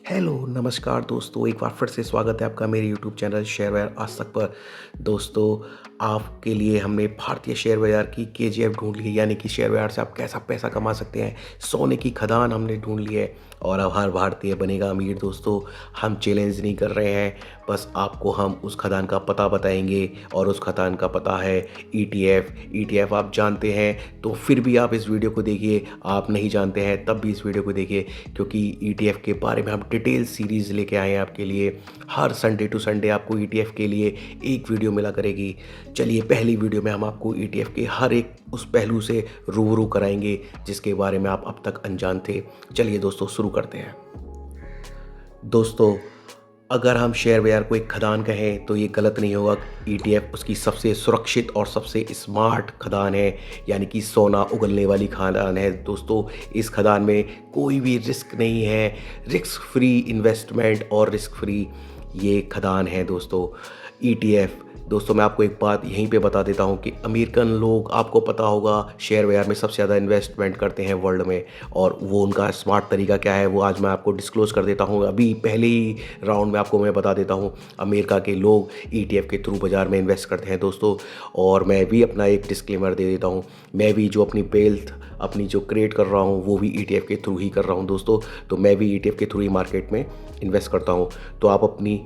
Hello, नमस्कार दोस्तों, एक बार फिर से स्वागत है आपका मेरे यूट्यूब चैनल शेयर बाज़ार आज तक पर। दोस्तों, आपके लिए हमने भारतीय शेयर बाज़ार की केजीएफ ढूँढ ली है, यानी कि शेयर बाज़ार से आप कैसा पैसा कमा सकते हैं। सोने की खदान हमने ढूँढ ली है और अब हर भारतीय बनेगा अमीर। दोस्तों, हम चैलेंज नहीं कर रहे हैं, बस आपको हम उस खदान का पता बताएँगे और उस खदान का पता है ईटीएफ। ईटीएफ आप जानते हैं तो फिर भी आप इस वीडियो को देखिए, आप नहीं जानते हैं तब भी इस वीडियो को देखिए, क्योंकि ईटीएफ के बारे में हम डिटेल सीरीज़ लेके आए हैं आपके लिए। हर संडे टू संडे आपको ईटीएफ के लिए एक वीडियो मिला करेगी। चलिए, पहली वीडियो में हम आपको ईटीएफ के हर एक उस पहलू से रूबरू कराएंगे जिसके बारे में आप अब तक अनजान थे। चलिए दोस्तों, शुरू करते हैं। दोस्तों, अगर हम शेयर बाज़ार को एक खदान कहें तो ये गलत नहीं होगा। ईटीएफ उसकी सबसे सुरक्षित और सबसे स्मार्ट खदान है, यानी कि सोना उगलने वाली खदान है। दोस्तों, इस खदान में कोई भी रिस्क नहीं है, रिस्क फ्री इन्वेस्टमेंट और रिस्क फ्री ये खदान है। दोस्तों, ईटीएफ, दोस्तों मैं आपको एक बात यहीं पे बता देता हूँ कि अमेरिकन लोग, आपको पता होगा, शेयर बाज़ार में सबसे ज़्यादा इन्वेस्टमेंट करते हैं वर्ल्ड में, और वो उनका स्मार्ट तरीका क्या है वो आज मैं आपको डिस्क्लोज़ कर देता हूँ। अभी पहले ही राउंड में आपको मैं बता देता हूँ। अमेरिका के लोग ईटीएफ के थ्रू बाज़ार में इन्वेस्ट करते हैं दोस्तों, और मैं भी अपना एक डिस्क्लेमर दे देता हूँ। मैं भी जो अपनी वेल्थ अपनी जो क्रिएट कर रहा हूँ वो भी ईटीएफ के थ्रू ही कर रहा हूँ दोस्तों। तो मैं भी ईटीएफ के थ्रू ही मार्केट में इन्वेस्ट करता हूँ। तो आप अपनी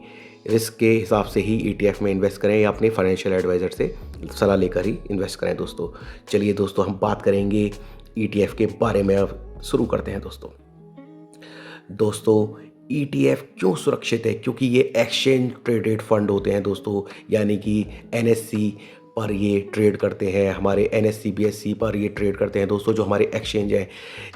रिस्क के हिसाब से ही ईटीएफ में इन्वेस्ट करें या अपने फाइनेंशियल एडवाइज़र से सलाह लेकर ही इन्वेस्ट करें दोस्तों। चलिए दोस्तों, हम बात करेंगे ईटीएफ के बारे में। अब शुरू करते हैं दोस्तों, ईटीएफ क्यों सुरक्षित है? क्योंकि ये एक्सचेंज ट्रेडेड फंड होते हैं दोस्तों, यानी कि एनएससी पर ये ट्रेड करते हैं, हमारे एनएससी बीएससी पर ये ट्रेड करते हैं दोस्तों, जो हमारे एक्सचेंज है।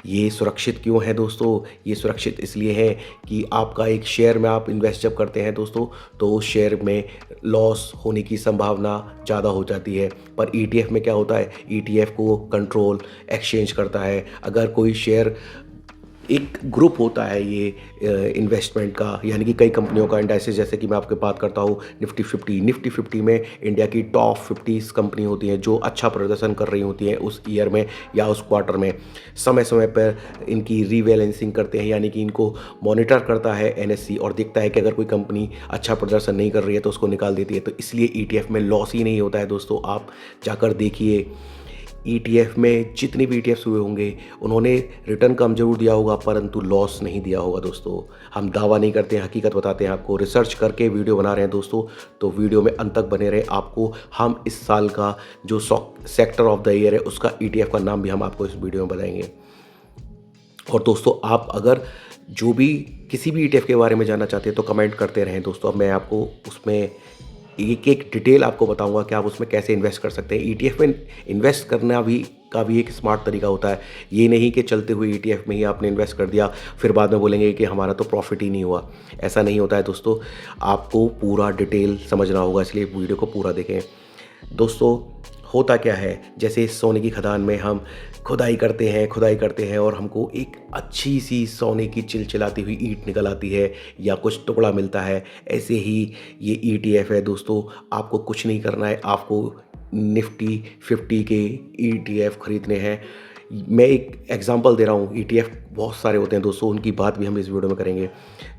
ये सुरक्षित क्यों है दोस्तों? ये सुरक्षित इसलिए है कि आपका एक शेयर में आप इन्वेस्ट जब करते हैं दोस्तों, तो उस शेयर में लॉस होने की संभावना ज़्यादा हो जाती है। पर ईटीएफ में क्या होता है, ईटीएफ को कंट्रोल एक्सचेंज करता है। अगर कोई शेयर, एक ग्रुप होता है ये इन्वेस्टमेंट का, यानी कि कई कंपनियों का इंडेक्स, जैसे कि मैं आपके बात करता हूँ निफ्टी 50 में इंडिया की टॉप 50 कंपनी होती हैं जो अच्छा प्रदर्शन कर रही होती हैं उस ईयर में या उस क्वार्टर में। समय समय पर इनकी रीवैलेंसिंग करते हैं, यानी कि इनको मॉनिटर करता है एनएससी और देखता है कि अगर कोई कंपनी अच्छा प्रदर्शन नहीं कर रही है तो उसको निकाल देती है। तो इसलिए ईटीएफ में लॉस ही नहीं होता है दोस्तों। आप जाकर देखिए, ईटीएफ में जितने भी ईटीएफ हुए होंगे उन्होंने रिटर्न कम जरूर दिया होगा परंतु लॉस नहीं दिया होगा दोस्तों। हम दावा नहीं करते हैं, हकीकत बताते हैं आपको, रिसर्च करके वीडियो बना रहे हैं दोस्तों। तो वीडियो में अंत तक बने रहे। आपको हम इस साल का जो सेक्टर ऑफ द ईयर है उसका ईटीएफ का नाम भी हम आपको इस वीडियो में बताएंगे। और दोस्तों, आप अगर जो भी किसी भी ईटीएफ के बारे में जानना चाहते हैं तो कमेंट करते रहें दोस्तों। अब मैं आपको उसमें एक एक डिटेल आपको बताऊंगा कि आप उसमें कैसे इन्वेस्ट कर सकते हैं। ईटीएफ में इन्वेस्ट करना भी का भी एक स्मार्ट तरीका होता है। ये नहीं कि चलते हुए ईटीएफ में ही आपने इन्वेस्ट कर दिया फिर बाद में बोलेंगे कि हमारा तो प्रॉफिट ही नहीं हुआ। ऐसा नहीं होता है दोस्तों, आपको पूरा डिटेल समझना होगा, इसलिए वीडियो को पूरा देखें दोस्तों। होता क्या है, जैसे इस सोने की खदान में हम खुदाई करते हैं और हमको एक अच्छी सी सोने की चिलचिलाती हुई ईंट निकल आती है या कुछ टुकड़ा मिलता है। ऐसे ही ये ईटीएफ है दोस्तों। आपको कुछ नहीं करना है, आपको निफ्टी 50 के ईटीएफ खरीदने हैं। मैं एक एग्जांपल दे रहा हूँ, ईटीएफ बहुत सारे होते हैं दोस्तों, उनकी बात भी हम इस वीडियो में करेंगे।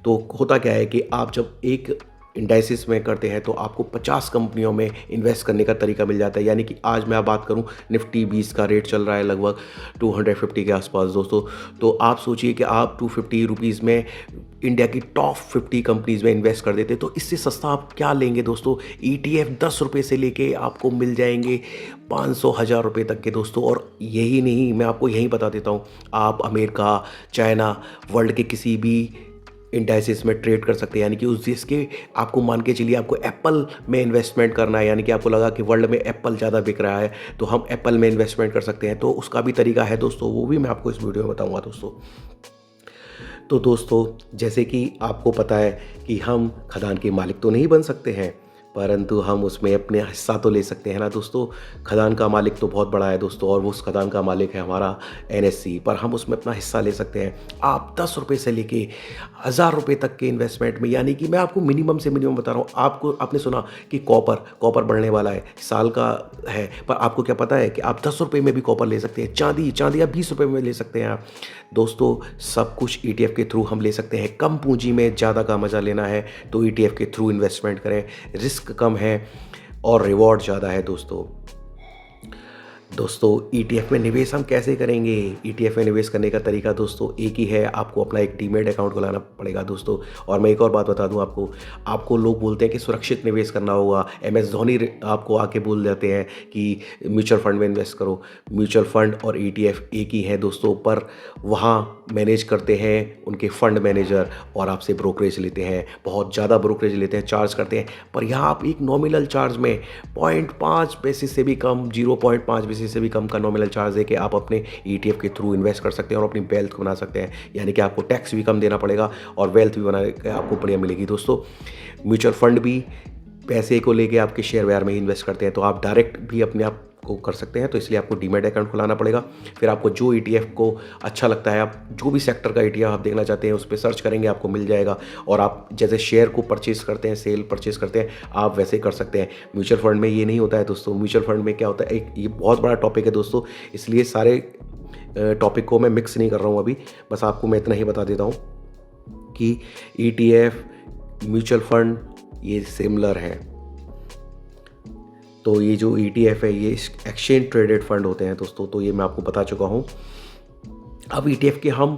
तो होता क्या है कि आप जब एक इंडाइसिस में करते हैं तो आपको 50 कंपनियों में इन्वेस्ट करने का तरीका मिल जाता है। यानी कि आज मैं बात करूं, निफ्टी 20 का रेट चल रहा है लगभग 250 के आसपास दोस्तों। तो आप सोचिए कि आप 250 रुपीज़ में इंडिया की टॉप 50 कंपनीज़ में इन्वेस्ट कर देते, तो इससे सस्ता आप क्या लेंगे दोस्तों। ईटीएफ 10 रुपये से लेके आपको मिल जाएंगे 500-1000 रुपये तक के दोस्तों। और यही नहीं, मैं आपको यही बता देता हूँ, आप अमेरिका, चाइना, वर्ल्ड के किसी भी इंडाइसिस में ट्रेड कर सकते हैं। यानी कि उस देश के, आपको मान के चलिए आपको एप्पल में इन्वेस्टमेंट करना है, यानी कि आपको लगा कि वर्ल्ड में एप्पल ज़्यादा बिक रहा है तो हम एप्पल में इन्वेस्टमेंट कर सकते हैं। तो उसका भी तरीका है दोस्तों, वो भी मैं आपको इस वीडियो में बताऊंगा दोस्तों। तो दोस्तों, जैसे कि आपको पता है कि हम खदान के मालिक तो नहीं बन सकते हैं, परंतु हम उसमें अपने हिस्सा तो ले सकते हैं ना दोस्तों। खदान का मालिक तो बहुत बड़ा है दोस्तों, और वो उस खदान का मालिक है हमारा एनएससी, पर हम उसमें अपना हिस्सा ले सकते हैं। आप 10 रुपये से लेके 1000 रुपये तक के इन्वेस्टमेंट में, यानी कि मैं आपको मिनिमम से मिनिमम बता रहा हूँ। आपको आपने सुना कि कॉपर बढ़ने वाला है, साल का है, पर आपको क्या पता है कि आप 10 रुपये में भी कॉपर ले सकते हैं। चांदी आप 20 रुपये में ले सकते हैं आप दोस्तों। सब कुछ ईटीएफ के थ्रू हम ले सकते हैं। कम पूंजी में ज़्यादा का मज़ा लेना है तो ईटीएफ के थ्रू इन्वेस्टमेंट करें। रिस्क कम है और रिवॉर्ड ज़्यादा है दोस्तों। ईटीएफ में निवेश हम कैसे करेंगे? ईटीएफ में निवेश करने का तरीका दोस्तों एक ही है, आपको अपना एक डीमैट अकाउंट खुलाना पड़ेगा दोस्तों। और मैं एक और बात बता दूं आपको लोग बोलते हैं कि सुरक्षित निवेश करना होगा। एमएस धोनी आपको आके बोल देते हैं कि म्यूचुअल फंड में इन्वेस्ट करो। म्यूचुअल फंड और ईटीएफ एक ही है दोस्तों, पर वहाँ मैनेज करते हैं उनके फंड मैनेजर और आपसे ब्रोकरेज लेते हैं, बहुत ज़्यादा ब्रोकरेज लेते हैं, चार्ज करते हैं। पर यहाँ आप एक नॉमिनल चार्ज में 0.5 पैसे से भी कम, 0.5 पैसे से भी कम का नॉमिनल चार्ज है कि आप अपने ईटीएफ के थ्रू इन्वेस्ट कर सकते हैं और अपनी वेल्थ को बना सकते हैं। यानी कि आपको टैक्स भी कम देना पड़ेगा और वेल्थ भी बनाने के आपको बढ़िया मिलेगी दोस्तों। म्यूचुअल फंड भी पैसे को लेके आपके शेयर बाजार में ही इन्वेस्ट करते हैं, तो आप डायरेक्ट भी अपने आप को कर सकते हैं। तो इसलिए आपको डीमैट अकाउंट खुलाना पड़ेगा। फिर आपको जो ईटीएफ को अच्छा लगता है, आप जो भी सेक्टर का ईटीएफ आप देखना चाहते हैं उस पर सर्च करेंगे, आपको मिल जाएगा। और आप जैसे शेयर को परचेज करते हैं, सेल परचेज करते हैं, आप वैसे कर सकते हैं। म्यूचुअल फंड में ये नहीं होता है दोस्तों। म्यूचुअल फंड में क्या होता है, एक ये बहुत बड़ा टॉपिक है दोस्तों, इसलिए सारे टॉपिक को मैं मिक्स नहीं कर रहा हूँ अभी। बस आपको मैं इतना ही बता देता हूँ कि ईटीएफ, म्यूचुअल फंड ये सिमिलर है। तो ये जो ईटीएफ है ये एक्सचेंज ट्रेडेड फंड होते हैं दोस्तों, तो ये मैं आपको बता चुका हूँ। अब ईटीएफ के हम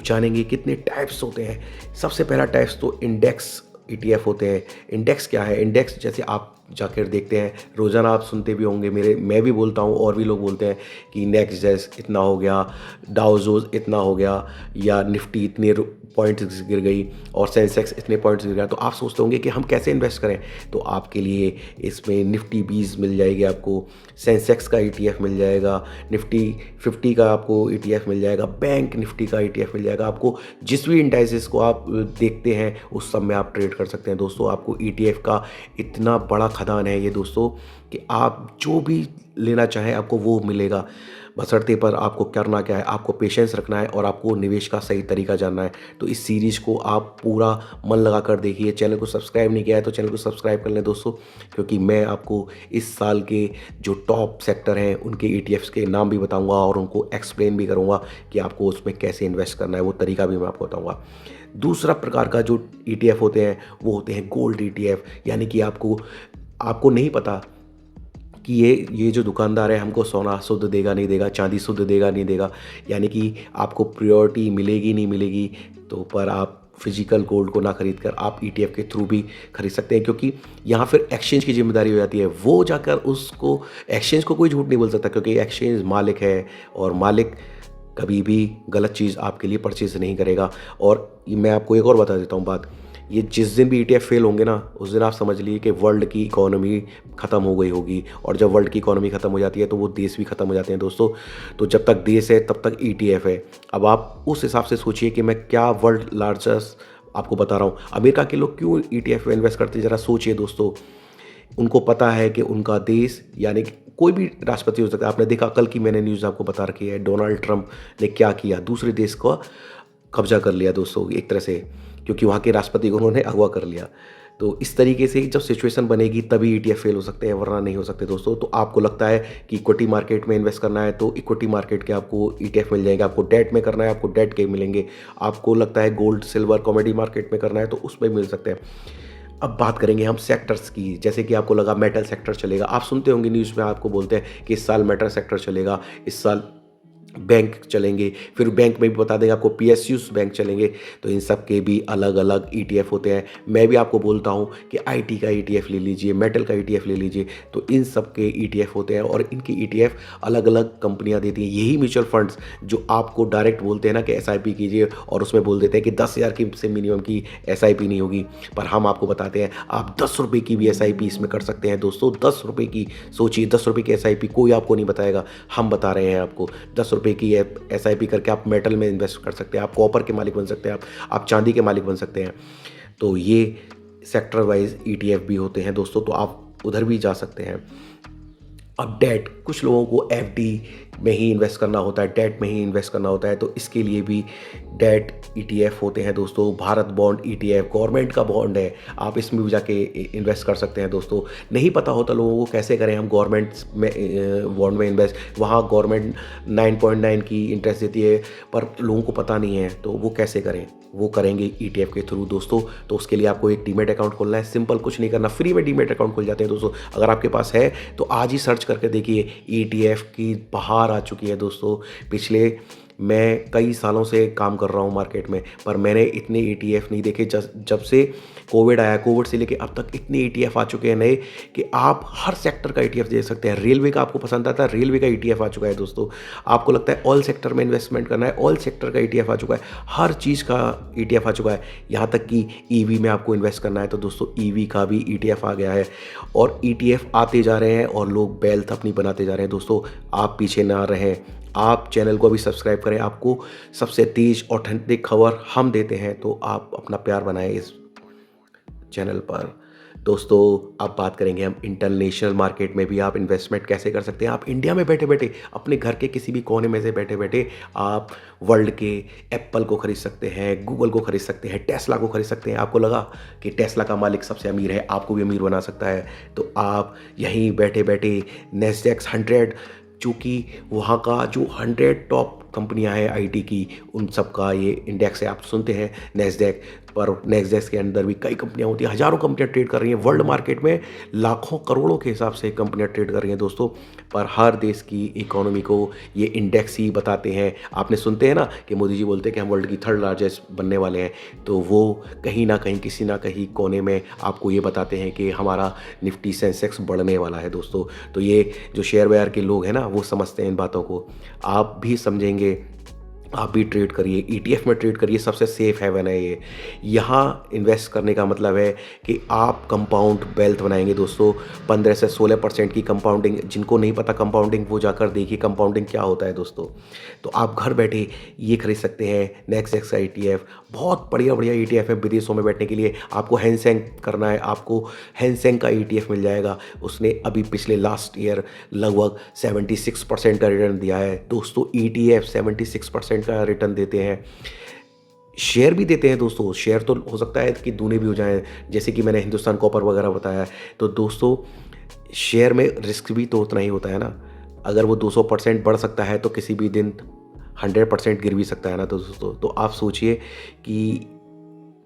जानेंगे कितने टाइप्स होते हैं। सबसे पहला टाइप्स तो इंडेक्स ईटीएफ होते हैं। इंडेक्स क्या है? इंडेक्स जैसे आप जाकर देखते हैं, रोज़ाना आप सुनते भी होंगे, मैं भी बोलता हूँ और भी लोग बोलते हैं कि नेक्स्ट जैस इतना हो गया, डाउ जोन्स इतना हो गया, या निफ्टी इतने पॉइंट्स गिर गई और सेंसेक्स इतने पॉइंट्स गिर गया। तो आप सोचते होंगे कि हम कैसे इन्वेस्ट करें, तो आपके लिए इसमें निफ्टी 20 मिल जाएगी, आपको सेंसेक्स का ईटीएफ मिल जाएगा, निफ्टी 50 का आपको ईटीएफ मिल जाएगा, बैंक निफ्टी का ईटीएफ मिल जाएगा। आपको जिस भी इंडाइसेस को आप देखते हैं उस सब में आप ट्रेड कर सकते हैं दोस्तों। आपको ईटीएफ का इतना बड़ा खदान है ये दोस्तों कि आप जो भी लेना चाहें आपको वो मिलेगा। बशर्ते पर आपको करना क्या है, आपको पेशेंस रखना है और आपको निवेश का सही तरीका जानना है। तो इस सीरीज़ को आप पूरा मन लगा कर देखिए। चैनल को सब्सक्राइब नहीं किया है तो चैनल को सब्सक्राइब कर लें दोस्तों, क्योंकि मैं आपको इस साल के जो टॉप सेक्टर हैं उनके ईटीएफ्स के नाम भी बताऊंगा और उनको एक्सप्लेन भी करूंगा कि आपको उसमें कैसे इन्वेस्ट करना है, वो तरीका भी मैं आपको बताऊँगा। दूसरा प्रकार का जो ईटीएफ होते हैं वो होते हैं गोल्ड ईटीएफ। यानी कि आपको नहीं पता कि ये जो दुकानदार है हमको सोना शुद्ध देगा नहीं देगा, चांदी शुद्ध देगा नहीं देगा, यानी कि आपको प्रायोरिटी मिलेगी नहीं मिलेगी। तो पर आप फिजिकल गोल्ड को ना खरीद कर आप ईटीएफ के थ्रू भी खरीद सकते हैं, क्योंकि यहाँ फिर एक्सचेंज की जिम्मेदारी हो जाती है। वो जाकर उसको एक्सचेंज को कोई झूठ नहीं बोल सकता, क्योंकि एक्सचेंज मालिक है और मालिक कभी भी गलत चीज़ आपके लिए परचेज नहीं करेगा। और मैं आपको एक और बता देता हूँ बात, ये जिस दिन भी ईटीएफ फेल होंगे ना उस दिन आप समझ लीजिए कि वर्ल्ड की इकोनॉमी ख़त्म हो गई होगी। और जब वर्ल्ड की इकोनॉमी ख़त्म हो जाती है तो वो देश भी ख़त्म हो जाते हैं दोस्तों। तो जब तक देश है तब तक ईटीएफ है। अब आप उस हिसाब से सोचिए कि मैं क्या वर्ल्ड लार्जेस्ट आपको बता रहा हूँ। अमेरिका के लोग क्यों ईटीएफ में इन्वेस्ट करते हैं, ज़रा सोचिए दोस्तों। उनको पता है कि उनका देश, यानी कि कोई भी राष्ट्रपति हो सकता है। आपने देखा कल की मैंने न्यूज़ आपको बता रखी है, डोनाल्ड ट्रंप ने क्या किया, दूसरे देश को कब्जा कर लिया दोस्तों एक तरह से, क्योंकि वहाँ के राष्ट्रपति को उन्होंने अगवा कर लिया। तो इस तरीके से जब सिचुएशन बनेगी तभी ईटीएफ फेल हो सकते हैं, वरना नहीं हो सकते दोस्तों। तो आपको लगता है कि इक्विटी मार्केट में इन्वेस्ट करना है तो इक्विटी मार्केट के आपको ईटीएफ मिल जाएंगे, आपको डेट में करना है आपको डेट के मिलेंगे, आपको लगता है गोल्ड सिल्वर कमोडिटी मार्केट में करना है तो उसमें मिल सकते हैं। अब बात करेंगे हम सेक्टर्स की। जैसे कि आपको लगा मेटल सेक्टर चलेगा, आप सुनते होंगे न्यूज़ में आपको बोलते हैं कि इस साल मेटल सेक्टर चलेगा, इस साल बैंक चलेंगे, फिर बैंक में भी बता देंगे आपको पीएसयूज बैंक चलेंगे। तो इन सब के भी अलग अलग ईटीएफ होते हैं। मैं भी आपको बोलता हूं कि आईटी का ईटीएफ ले लीजिए, मेटल का ईटीएफ ले लीजिए। तो इन सब के ईटीएफ होते हैं और इनके ईटीएफ अलग अलग कंपनियां देती हैं। यही म्यूचुअल फंड्स जो आपको डायरेक्ट बोलते हैं ना कि एसआईपी कीजिए और उसमें बोल देते हैं कि 10,000 की से मिनिमम की एसआईपी नहीं होगी, पर हम आपको बताते हैं आप 10 रुपये की भी एसआईपी इसमें कर सकते हैं दोस्तों। 10 रुपये की सोचिए, 10 रुपये की एसआईपी कोई आपको नहीं बताएगा, हम बता रहे हैं आपको। 10 रुपये की एसआईपी करके आप मेटल में इन्वेस्ट कर सकते हैं, आप कॉपर के मालिक बन सकते हैं, आप चांदी के मालिक बन सकते हैं। तो ये सेक्टर वाइज ईटीएफ भी होते हैं दोस्तों, तो आप उधर भी जा सकते हैं। अब डेट, कुछ लोगों को एफडी में ही इन्वेस्ट करना होता है, डेट में ही इन्वेस्ट करना होता है, तो इसके लिए भी डेट ईटीएफ होते हैं दोस्तों। भारत बॉन्ड ईटीएफ गवर्नमेंट का बॉन्ड है, आप इसमें भी जाके इन्वेस्ट कर सकते हैं दोस्तों। नहीं पता होता लोगों को कैसे करें हम गवर्नमेंट में बॉन्ड में इन्वेस्ट, वहाँ गवर्नमेंट 9.9 की इंटरेस्ट देती है, पर लोगों को पता नहीं है, तो वो कैसे करें? वो करेंगे ईटीएफ के थ्रू दोस्तों। तो उसके लिए आपको एक डीमेट अकाउंट खोलना है, सिंपल, कुछ नहीं करना, फ्री में डीमेट अकाउंट खुल जाते हैं दोस्तों। अगर आपके पास है तो आज ही सर्च करके देखिए, ईटीएफ की बहार आ चुकी है दोस्तों। पिछले मैं कई सालों से काम कर रहा हूँ मार्केट में, पर मैंने इतने ईटीएफ नहीं देखे। जब से कोविड आया, कोविड से लेके अब तक इतने ईटीएफ आ चुके हैं नए कि आप हर सेक्टर का ईटीएफ दे सकते हैं। रेलवे का आपको पसंद आता है, रेलवे का ईटीएफ आ चुका है दोस्तों। आपको लगता है ऑल सेक्टर में इन्वेस्टमेंट करना है, ऑल सेक्टर का ईटीएफ आ चुका है। हर चीज़ का ईटीएफ आ चुका है, यहाँ तक कि ईवी में आपको इन्वेस्ट करना है तो दोस्तों ईवी का भी ईटीएफ आ गया है। और ईटीएफ आते जा रहे हैं और लोग वेल्थ अपनी बनाते जा रहे हैं दोस्तों। आप पीछे ना रहें, आप चैनल को भी सब्सक्राइब करें। आपको सबसे तेज ऑथेंटिक खबर हम देते हैं, तो आप अपना प्यार बनाएं इस चैनल पर दोस्तों। अब बात करेंगे हम इंटरनेशनल मार्केट में भी आप इन्वेस्टमेंट कैसे कर सकते हैं। आप इंडिया में बैठे बैठे, अपने घर के किसी भी कोने में से बैठे बैठे आप वर्ल्ड के एप्पल को खरीद सकते हैं, गूगल को खरीद सकते हैं, टेस्ला को खरीद सकते हैं। आपको लगा कि टेस्ला का मालिक सबसे अमीर है, आपको भी अमीर बना सकता है, तो आप यहीं बैठे बैठे नैस्डैक 100, चूँकि वहाँ का जो 100 टॉप कंपनियां हैं आईटी की, उन सब का ये इंडेक्स है। आप सुनते हैं नैस्डैक, पर नैस्डैक के अंदर भी कई कंपनियां होती हैं, हज़ारों कंपनियां ट्रेड कर रही हैं। वर्ल्ड मार्केट में लाखों करोड़ों के हिसाब से कंपनियां ट्रेड कर रही हैं दोस्तों, पर हर देश की इकोनॉमी को ये इंडेक्स ही बताते हैं। आपने सुनते हैं ना कि मोदी जी बोलते हैं कि हम वर्ल्ड की 3rd लार्जेस्ट बनने वाले हैं, तो वो कहीं ना कहीं किसी ना कहीं कोने में आपको ये बताते हैं कि हमारा निफ्टी सेंसेक्स बढ़ने वाला है दोस्तों। तो ये जो शेयर बाजार के लोग हैं ना, वो समझते हैं इन बातों को, आप भी समझेंगे, आप भी ट्रेड करिए, ईटीएफ में ट्रेड करिए, सबसे सेफ हेवन है ये। यहाँ इन्वेस्ट करने का मतलब है कि आप कंपाउंड वेल्थ बनाएंगे दोस्तों। 15 से 16% की कंपाउंडिंग, जिनको नहीं पता कंपाउंडिंग वो जाकर देखिए कंपाउंडिंग क्या होता है दोस्तों। तो आप घर बैठे ये खरीद सकते हैं नेक्सेक्स का ईटीएफ, बहुत बढ़िया बढ़िया ईटीएफ है विदेशों में बैठने के लिए। आपको हैंसेंग करना है, आपको हैंसेंग का ईटीएफ मिल जाएगा। उसने अभी पिछले लास्ट ईयर लगभग 76% का रिटर्न दिया है दोस्तों। ईटीएफ 76% का रिटर्न देते हैं, शेयर भी देते हैं दोस्तों। शेयर तो हो सकता है कि दूने भी हो जाएं, जैसे कि मैंने हिंदुस्तान कॉपर वगैरह बताया। तो दोस्तों शेयर में रिस्क भी तो उतना ही होता है ना। अगर वो 200% बढ़ सकता है तो किसी भी दिन 100% गिर भी सकता है ना दोस्तों। तो आप सोचिए कि,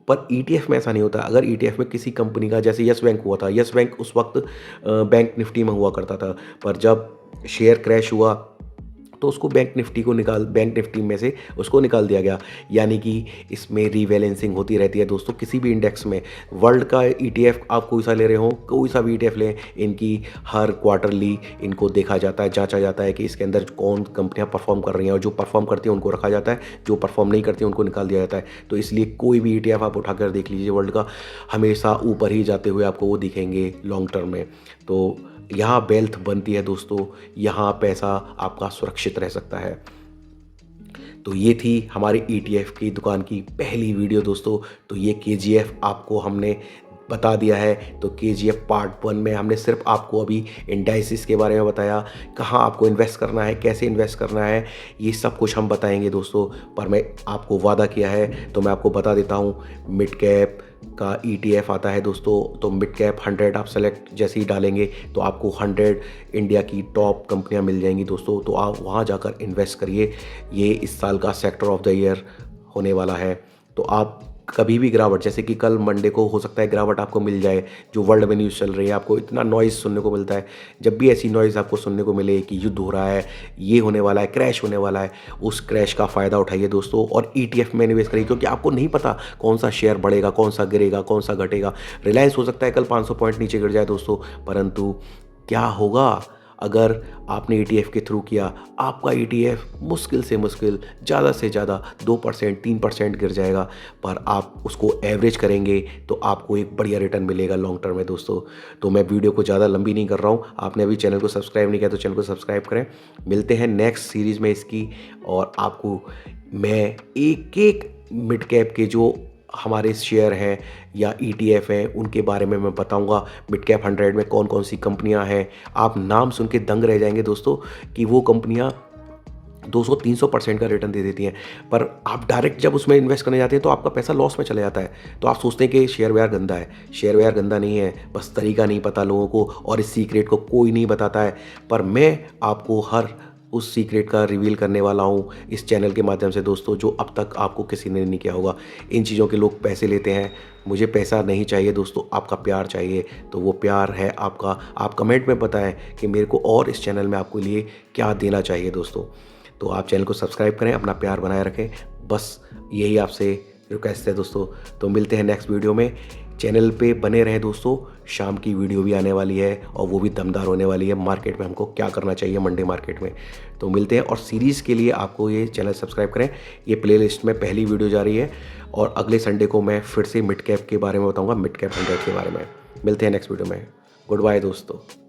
पर ईटीएफ में ऐसा नहीं होता। अगर ईटीएफ में किसी कंपनी का, जैसे यस बैंक हुआ था, यस बैंक उस वक्त बैंक निफ्टी में हुआ करता था, पर जब शेयर क्रैश हुआ तो उसको बैंक निफ्टी में से उसको निकाल दिया गया। यानी कि इसमें रीवैलेंसिंग होती रहती है दोस्तों किसी भी इंडेक्स में। वर्ल्ड का ईटीएफ आप कोई सा ले रहे हो, कोई सा भी ईटीएफ लें, इनकी हर क्वार्टरली इनको देखा जाता है, जांचा जाता है कि इसके अंदर कौन कंपनियां परफॉर्म कर रही हैं, और जो परफॉर्म करती हैं उनको रखा जाता है, जो परफॉर्म नहीं करती हैं उनको निकाल दिया जाता है। तो इसलिए कोई भी ईटीएफ आप उठाकर देख लीजिए वर्ल्ड का, हमेशा ऊपर ही जाते हुए आपको वो दिखेंगे लॉन्ग टर्म में। तो यहाँ वेल्थ बनती है दोस्तों, यहाँ पैसा आपका सुरक्षित रह सकता है। तो ये थी हमारी ईटीएफ की दुकान की पहली वीडियो दोस्तों। तो ये केजीएफ आपको हमने बता दिया है। तो केजीएफ पार्ट 1 में हमने सिर्फ आपको अभी इंडाइसिस के बारे में बताया, कहाँ आपको इन्वेस्ट करना है, कैसे इन्वेस्ट करना है, ये सब कुछ हम बताएंगे दोस्तों। पर मैं आपको वादा किया है तो मैं आपको बता देता हूँ, मिड कैप का ईटीएफ आता है दोस्तों। तो मिड कैप 100 आप सेलेक्ट जैसे ही डालेंगे तो आपको 100 इंडिया की टॉप कंपनियां मिल जाएंगी दोस्तों। तो आप वहां जाकर इन्वेस्ट करिए। ये इस साल का सेक्टर ऑफ द ईयर होने वाला है। तो आप कभी भी गिरावट, जैसे कि कल मंडे को हो सकता है गिरावट आपको मिल जाए, जो वर्ल्ड में न्यूज़ चल रही है, आपको इतना नॉइज़ सुनने को मिलता है। जब भी ऐसी नॉइज़ आपको सुनने को मिले कि युद्ध हो रहा है, ये होने वाला है, क्रैश होने वाला है, उस क्रैश का फ़ायदा उठाइए दोस्तों और ईटीएफ में निवेश करिए। क्योंकि आपको नहीं पता कौन सा शेयर बढ़ेगा, कौन सा गिरेगा, कौन सा घटेगा। रिलायंस हो सकता है कल 500 पॉइंट नीचे गिर जाए दोस्तों, परंतु क्या होगा अगर आपने ईटीएफ के थ्रू किया? आपका ईटीएफ मुश्किल से मुश्किल ज़्यादा से ज़्यादा 2% 3% गिर जाएगा, पर आप उसको एवरेज करेंगे तो आपको एक बढ़िया रिटर्न मिलेगा लॉन्ग टर्म में दोस्तों। तो मैं वीडियो को ज़्यादा लंबी नहीं कर रहा हूँ। आपने अभी चैनल को सब्सक्राइब नहीं किया तो चैनल को सब्सक्राइब करें। मिलते हैं नेक्स्ट सीरीज़ में इसकी, और आपको मैं एक एक मिड कैप के जो हमारे शेयर हैं या ईटीएफ हैं उनके बारे में मैं बताऊंगा। मिड कैप 100 में कौन कौन सी कंपनियां हैं, आप नाम सुन के दंग रह जाएंगे दोस्तों कि वो कंपनियां 200-300% का रिटर्न दे देती हैं। पर आप डायरेक्ट जब उसमें इन्वेस्ट करने जाते हैं तो आपका पैसा लॉस में चला जाता है। तो आप सोचते हैं कि शेयर बाज़ार गंदा है। शेयर बाज़ार गंदा नहीं है, बस तरीका नहीं पता लोगों को और इस सीक्रेट को कोई नहीं बताता है। पर मैं आपको हर उस सीक्रेट का रिवील करने वाला हूँ इस चैनल के माध्यम से दोस्तों, जो अब तक आपको किसी ने नहीं किया होगा। इन चीज़ों के लोग पैसे लेते हैं, मुझे पैसा नहीं चाहिए दोस्तों, आपका प्यार चाहिए। तो वो प्यार है आपका। आप कमेंट में बताएं कि मेरे को और इस चैनल में आपके लिए क्या देना चाहिए दोस्तों। तो आप चैनल को सब्सक्राइब करें, अपना प्यार बनाए रखें, बस यही आपसे रिक्वेस्ट है दोस्तों। तो मिलते हैं नेक्स्ट वीडियो में। चैनल पे बने रहें दोस्तों, शाम की वीडियो भी आने वाली है और वो भी दमदार होने वाली है। मार्केट में हमको क्या करना चाहिए मंडे मार्केट में, तो मिलते हैं। और सीरीज़ के लिए आपको ये चैनल सब्सक्राइब करें। ये प्लेलिस्ट में पहली वीडियो जा रही है और अगले संडे को मैं फिर से मिड कैप के बारे में बताऊँगा, मिड कैप 100 के बारे में। मिलते हैं नेक्स्ट वीडियो में। गुड बाय दोस्तों।